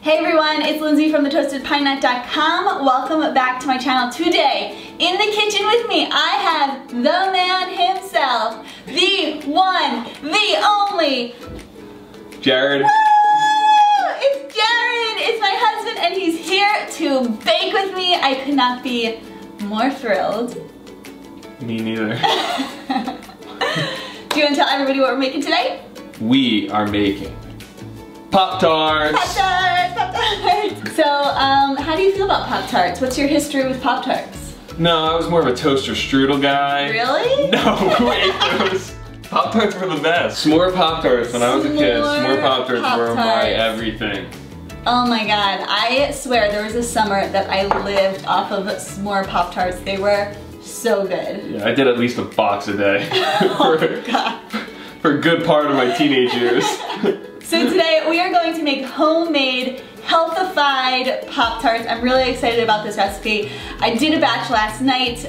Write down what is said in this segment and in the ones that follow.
Hey everyone, it's Lindsay from thetoastedpinenut.com. Welcome back to my channel. Today, in the kitchen with me, I have the man himself, the one, the only, Jared. Woo! It's Jared! It's my husband and he's here to bake with me. I could not be more thrilled. Me neither. Do you want to tell everybody what we're making today? We are making Pop Tarts. Pop Tarts! Pop Tarts! So, how do you feel about Pop Tarts? What's your history with Pop Tarts? No, I was more of a toaster strudel guy. Really? No, who ate those? Pop Tarts were the best. S'more Pop Tarts when I was a kid. S'more Pop Tarts were my everything. Oh my god, I swear there was a summer that I lived off of s'more Pop Tarts. They were so good. Yeah, I did at least a box a day. Oh my god. For a good part of my teenage years. So today we are going to make homemade, healthified Pop Tarts. I'm really excited about this recipe. I did a batch last night,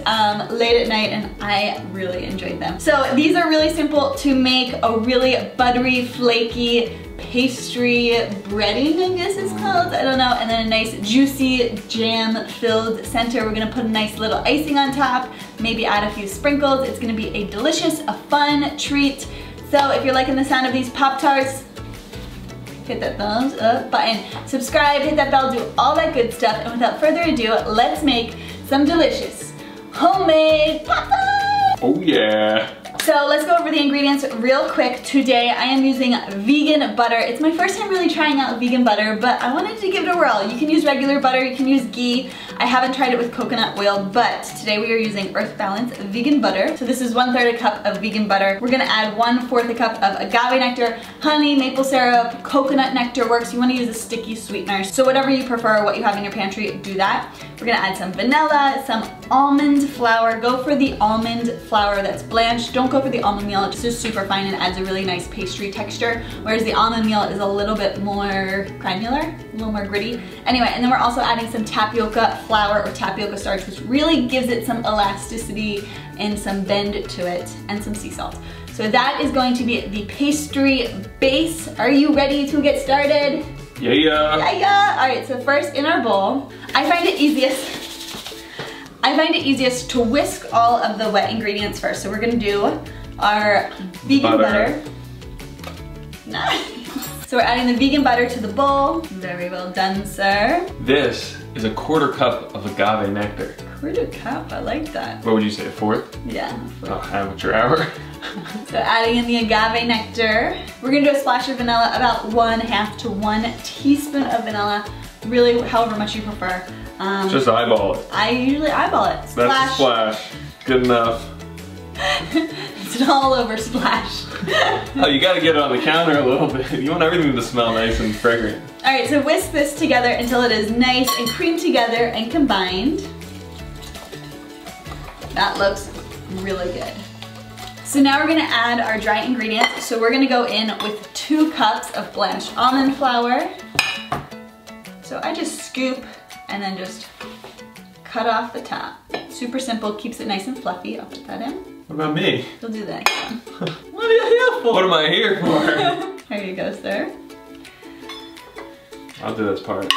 late at night, and I really enjoyed them. So these are really simple to make, a really buttery, flaky pastry breading, I guess it's called, I don't know, and then a nice juicy jam-filled center. We're gonna put a nice little icing on top, maybe add a few sprinkles. It's gonna be a delicious, a fun treat. So if you're liking the sound of these Pop Tarts, hit that thumbs up button, subscribe, hit that bell, do all that good stuff, and without further ado, let's make some delicious homemade Pop Tarts! Oh yeah! So let's go over the ingredients real quick. Today I am using vegan butter. It's my first time really trying out vegan butter, but I wanted to give it a whirl. You can use regular butter, you can use ghee. I haven't tried it with coconut oil, but today we are using Earth Balance vegan butter. So this is 1/3 cup of vegan butter. We're gonna add 1/4 cup of agave nectar, honey, maple syrup, coconut nectar works. You wanna use a sticky sweetener. So whatever you prefer, what you have in your pantry, do that. We're gonna add some vanilla, some almond flour. Go for the almond flour that's blanched. Don't go for the almond meal, it's just super fine and adds a really nice pastry texture, whereas the almond meal is a little bit more granular, a little more gritty. Anyway, and then we're also adding some tapioca flour or tapioca starch, which really gives it some elasticity and some bend to it, and some sea salt. So that is going to be the pastry base. Are you ready to get started? Yeah, yeah. Yeah, yeah. All right, so first in our bowl, I find it easiest to whisk all of the wet ingredients first. So we're gonna do our vegan butter. Nice. So we're adding the vegan butter to the bowl. Very well done, sir. This is a 1/4 cup of agave nectar. 1/4 cup, I like that. What would you say, 1/4? Yeah. Oh, amateur hour. So adding in the agave nectar. We're gonna do a splash of vanilla, about 1/2 to 1 teaspoon of vanilla. Really, however much you prefer. Just eyeball it. I usually eyeball it. Splash. That's a splash. Good enough. It's an all over splash. Oh, you gotta get it on the counter a little bit. You want everything to smell nice and fragrant. All right, so whisk this together until it is nice and creamed together and combined. That looks really good. So now we're gonna add our dry ingredients. So we're gonna go in with 2 cups of blanched almond flour. So I just scoop and then just cut off the top. Super simple, keeps it nice and fluffy. I'll put that in. What about me? You'll do the next one. What are you here for? What am I here for? There you go, sir. I'll do this part.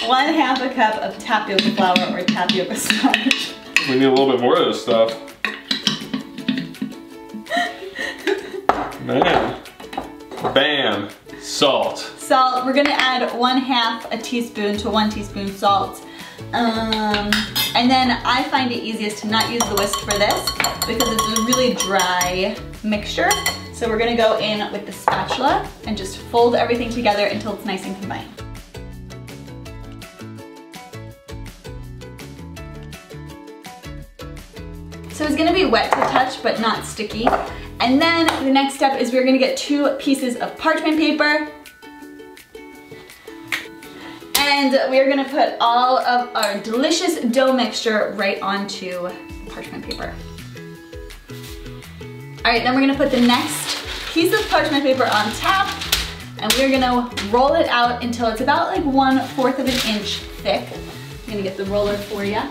1/2 cup of tapioca flour or tapioca starch. We need a little bit more of this stuff. Man. Bam. Salt. Salt, we're gonna add 1/2 teaspoon to 1 teaspoon salt. And then I find it easiest to not use the whisk for this because it's a really dry mixture. So we're gonna go in with the spatula and just fold everything together until it's nice and combined. So it's gonna be wet to touch, but not sticky. And then the next step is we're gonna get 2 pieces of parchment paper. And we're gonna put all of our delicious dough mixture right onto parchment paper. All right, then we're gonna put the next piece of parchment paper on top, and we're gonna roll it out until it's about like 1/4 of an inch thick. I'm gonna get the roller for you.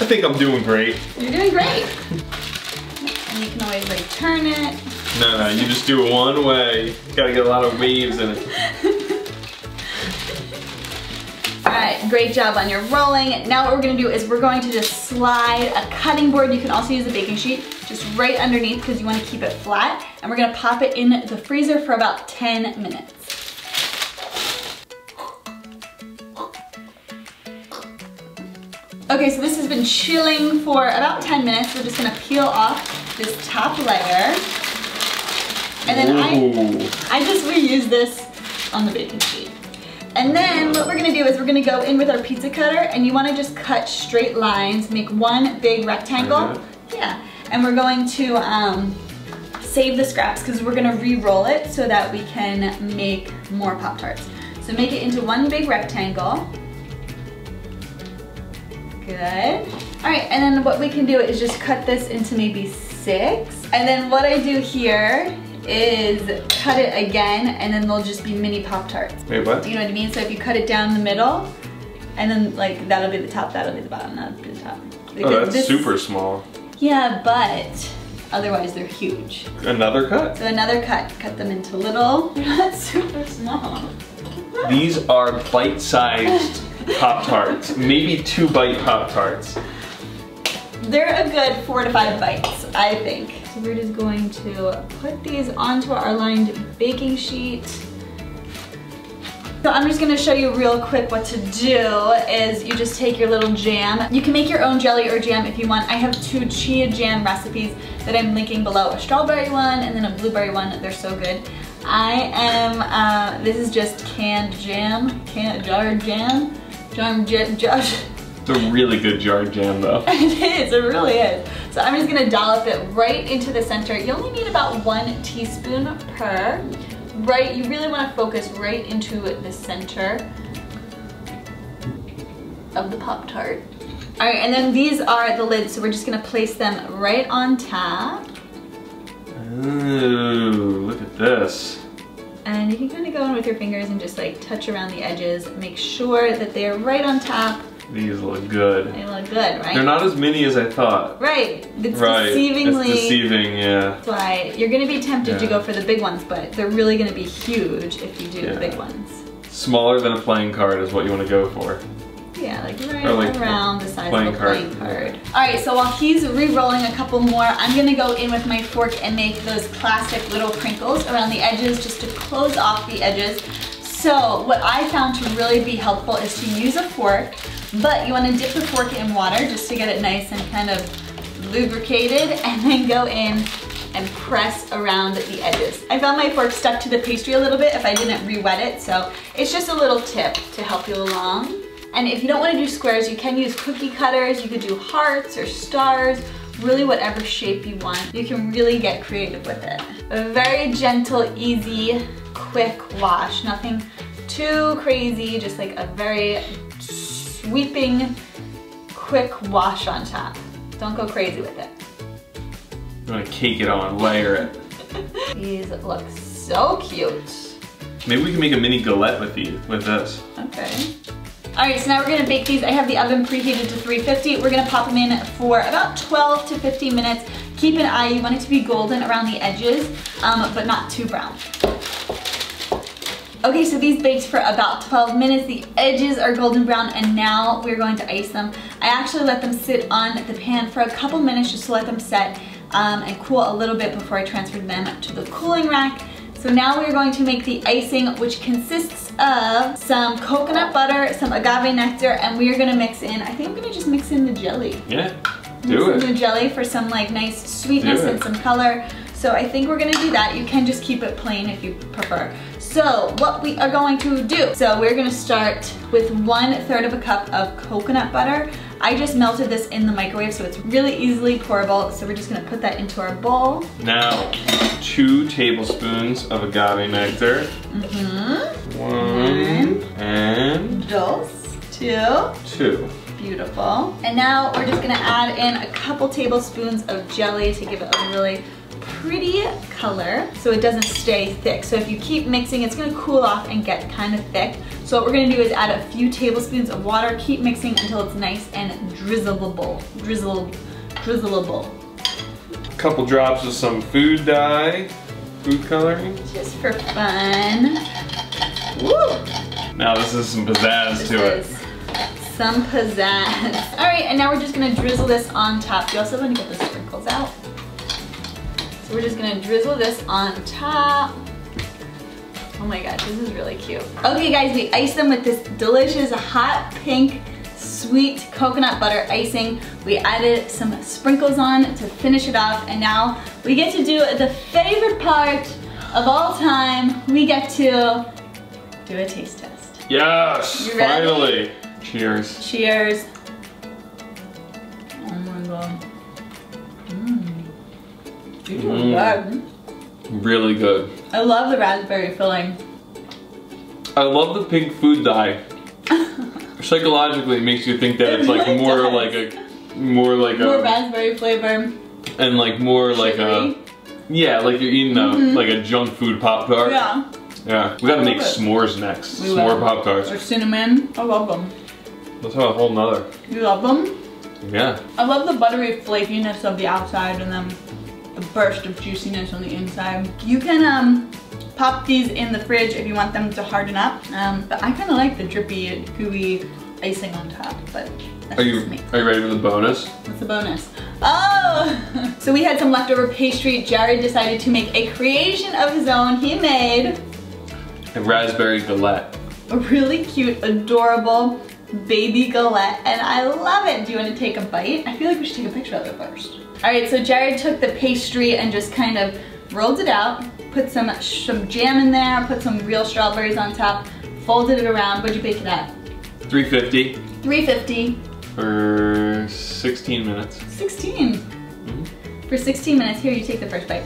I think I'm doing great. You're doing great. and you can always like turn it. No, you just do it one way. You gotta get a lot of waves in it. Alright, great job on your rolling. Now what we're gonna do is we're going to just slide a cutting board. You can also use a baking sheet, just right underneath because you want to keep it flat. And we're gonna pop it in the freezer for about 10 minutes. Okay, so this has been chilling for about 10 minutes. We're just gonna peel off this top layer. And then I just reuse this on the baking sheet. And then what we're gonna do is we're gonna go in with our pizza cutter, and you wanna just cut straight lines, make one big rectangle. Yeah, and we're going to save the scraps because we're gonna re-roll it so that we can make more Pop-Tarts. So make it into one big rectangle. Good. All right, and then what we can do is just cut this into maybe 6. And then what I do here is cut it again, and then they'll just be mini Pop-Tarts. Wait, what? Do you know what I mean? So if you cut it down the middle, and then like that'll be the top, that'll be the bottom, that'll be the top. Oh, that's super small. Yeah, but otherwise they're huge. Another cut? So another cut. Cut them into little, they're not super small. These are bite-sized Pop-Tarts, maybe 2 bite Pop-Tarts. They're a good 4 to 5 bites, I think. So we're just going to put these onto our lined baking sheet. So I'm just gonna show you real quick what to do is you just take your little jam. You can make your own jelly or jam if you want. I have 2 chia jam recipes that I'm linking below, a strawberry one and then a blueberry one. They're so good. This is just canned jam, jarred jam. It's a really good jarred jam though. It is, it really is. So I'm just gonna dollop it right into the center. You only need about 1 teaspoon per. Right, you really wanna focus right into the center of the Pop-Tart. All right, and then these are the lids, so we're just gonna place them right on top. Ooh, look at this. And you can kind of go in with your fingers and just like touch around the edges. Make sure that they're right on top. These look good. They look good, right? They're not as mini as I thought. Right. It's right. deceivingly. It's deceiving, yeah. That's why you're gonna be tempted to go for the big ones, but they're really gonna be huge if you do the big ones. Smaller than a playing card is what you want to go for. Yeah, like around the size of a playing card. Yeah. All right, so while he's re-rolling a couple more, I'm gonna go in with my fork and make those classic little crinkles around the edges just to close off the edges. So what I found to really be helpful is to use a fork, but you wanna dip the fork in water just to get it nice and kind of lubricated, and then go in and press around the edges. I found my fork stuck to the pastry a little bit if I didn't re-wet it, so it's just a little tip to help you along. And if you don't want to do squares, you can use cookie cutters, you could do hearts or stars, really whatever shape you want. You can really get creative with it. A very gentle, easy, quick wash. Nothing too crazy, just like a very sweeping, quick wash on top. Don't go crazy with it. You want to cake it on, layer it. These look so cute. Maybe we can make a mini galette with this. Okay. All right, so now we're gonna bake these. I have the oven preheated to 350. We're gonna pop them in for about 12 to 15 minutes. Keep an eye, you want it to be golden around the edges, but not too brown. Okay, so these baked for about 12 minutes. The edges are golden brown, and now we're going to ice them. I actually let them sit on the pan for a couple minutes just to let them set and cool a little bit before I transferred them to the cooling rack. So now we're going to make the icing, which consists of some coconut butter, some agave nectar, and we are gonna mix in, I think I'm gonna just mix in the jelly. Yeah, do it. Mix in the jelly for some like nice sweetness and some color. So I think we're gonna do that. You can just keep it plain if you prefer. So what we are going to do, so we're gonna start with 1/3 of a cup of coconut butter. I just melted this in the microwave, so it's really easily pourable. So we're just gonna put that into our bowl. Now, 2 tablespoons of agave nectar. One and dos. 2. Beautiful. And now we're just gonna add in a couple tablespoons of jelly to give it a really pretty color so it doesn't stay thick. So if you keep mixing, it's gonna cool off and get kind of thick. So what we're gonna do is add a few tablespoons of water, keep mixing until it's nice and drizzleable. Couple drops of some food dye, food coloring. Just for fun. Woo! Now this is some pizzazz to it. Some pizzazz. All right, and now we're just gonna drizzle this on top. You also want to get the sprinkles out. So we're just gonna drizzle this on top. Oh my gosh, this is really cute. Okay guys, we iced them with this delicious hot pink sweet coconut butter icing. We added some sprinkles on to finish it off, and now we get to do the favorite part of all time. We get to do a taste test. Yes, You ready? finally. Cheers. Cheers. Oh my god. These are good. Really good. I love the raspberry filling. I love the pink food dye. Psychologically, it makes you think that it's like really more does. like a more raspberry flavor. and like more like a like you're eating like a junk food Pop Tart. Yeah. Yeah. We gotta make s'mores next. We S'more will. Pop Tarts. Or cinnamon. I love them. Let's have a whole nother. You love them? Yeah. I love the buttery flakiness of the outside and then the burst of juiciness on the inside. You can pop these in the fridge if you want them to harden up. But I kind of like the drippy, gooey icing on top. But that's just me. Are you ready for the bonus? What's the bonus? Oh! So we had some leftover pastry. Jared decided to make a creation of his own. He made A raspberry galette. a really cute, adorable baby galette, and I love it. Do you want to take a bite? I feel like we should take a picture of it first. All right, so Jared took the pastry and just kind of rolled it out, put some jam in there, put some real strawberries on top, folded it around. What'd you bake it at? 350 350. for 16 minutes. 16. For 16 minutes. Here, you take the first bite.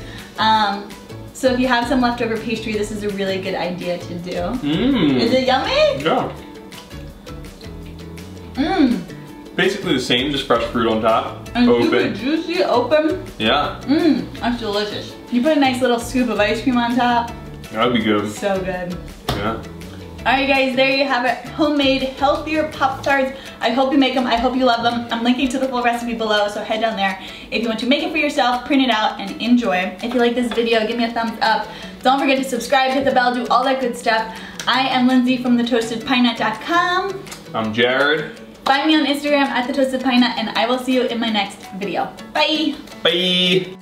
So if you have some leftover pastry, this is a really good idea to do. Is it yummy? Yeah. Basically the same, just fresh fruit on top. And open. Juicy, open. Yeah. That's delicious. You put a nice little scoop of ice cream on top. That would be good. So good. Yeah. Alright guys, there you have it. Homemade, healthier Pop Tarts. I hope you make them. I hope you love them. I'm linking to the full recipe below, so head down there. If you want to make it for yourself, print it out, and enjoy. If you like this video, give me a thumbs up. Don't forget to subscribe, hit the bell, do all that good stuff. I am Lindsay from thetoastedpienut.com. I'm Jared. Find me on Instagram at thetoastedpienut, and I will see you in my next video. Bye! Bye.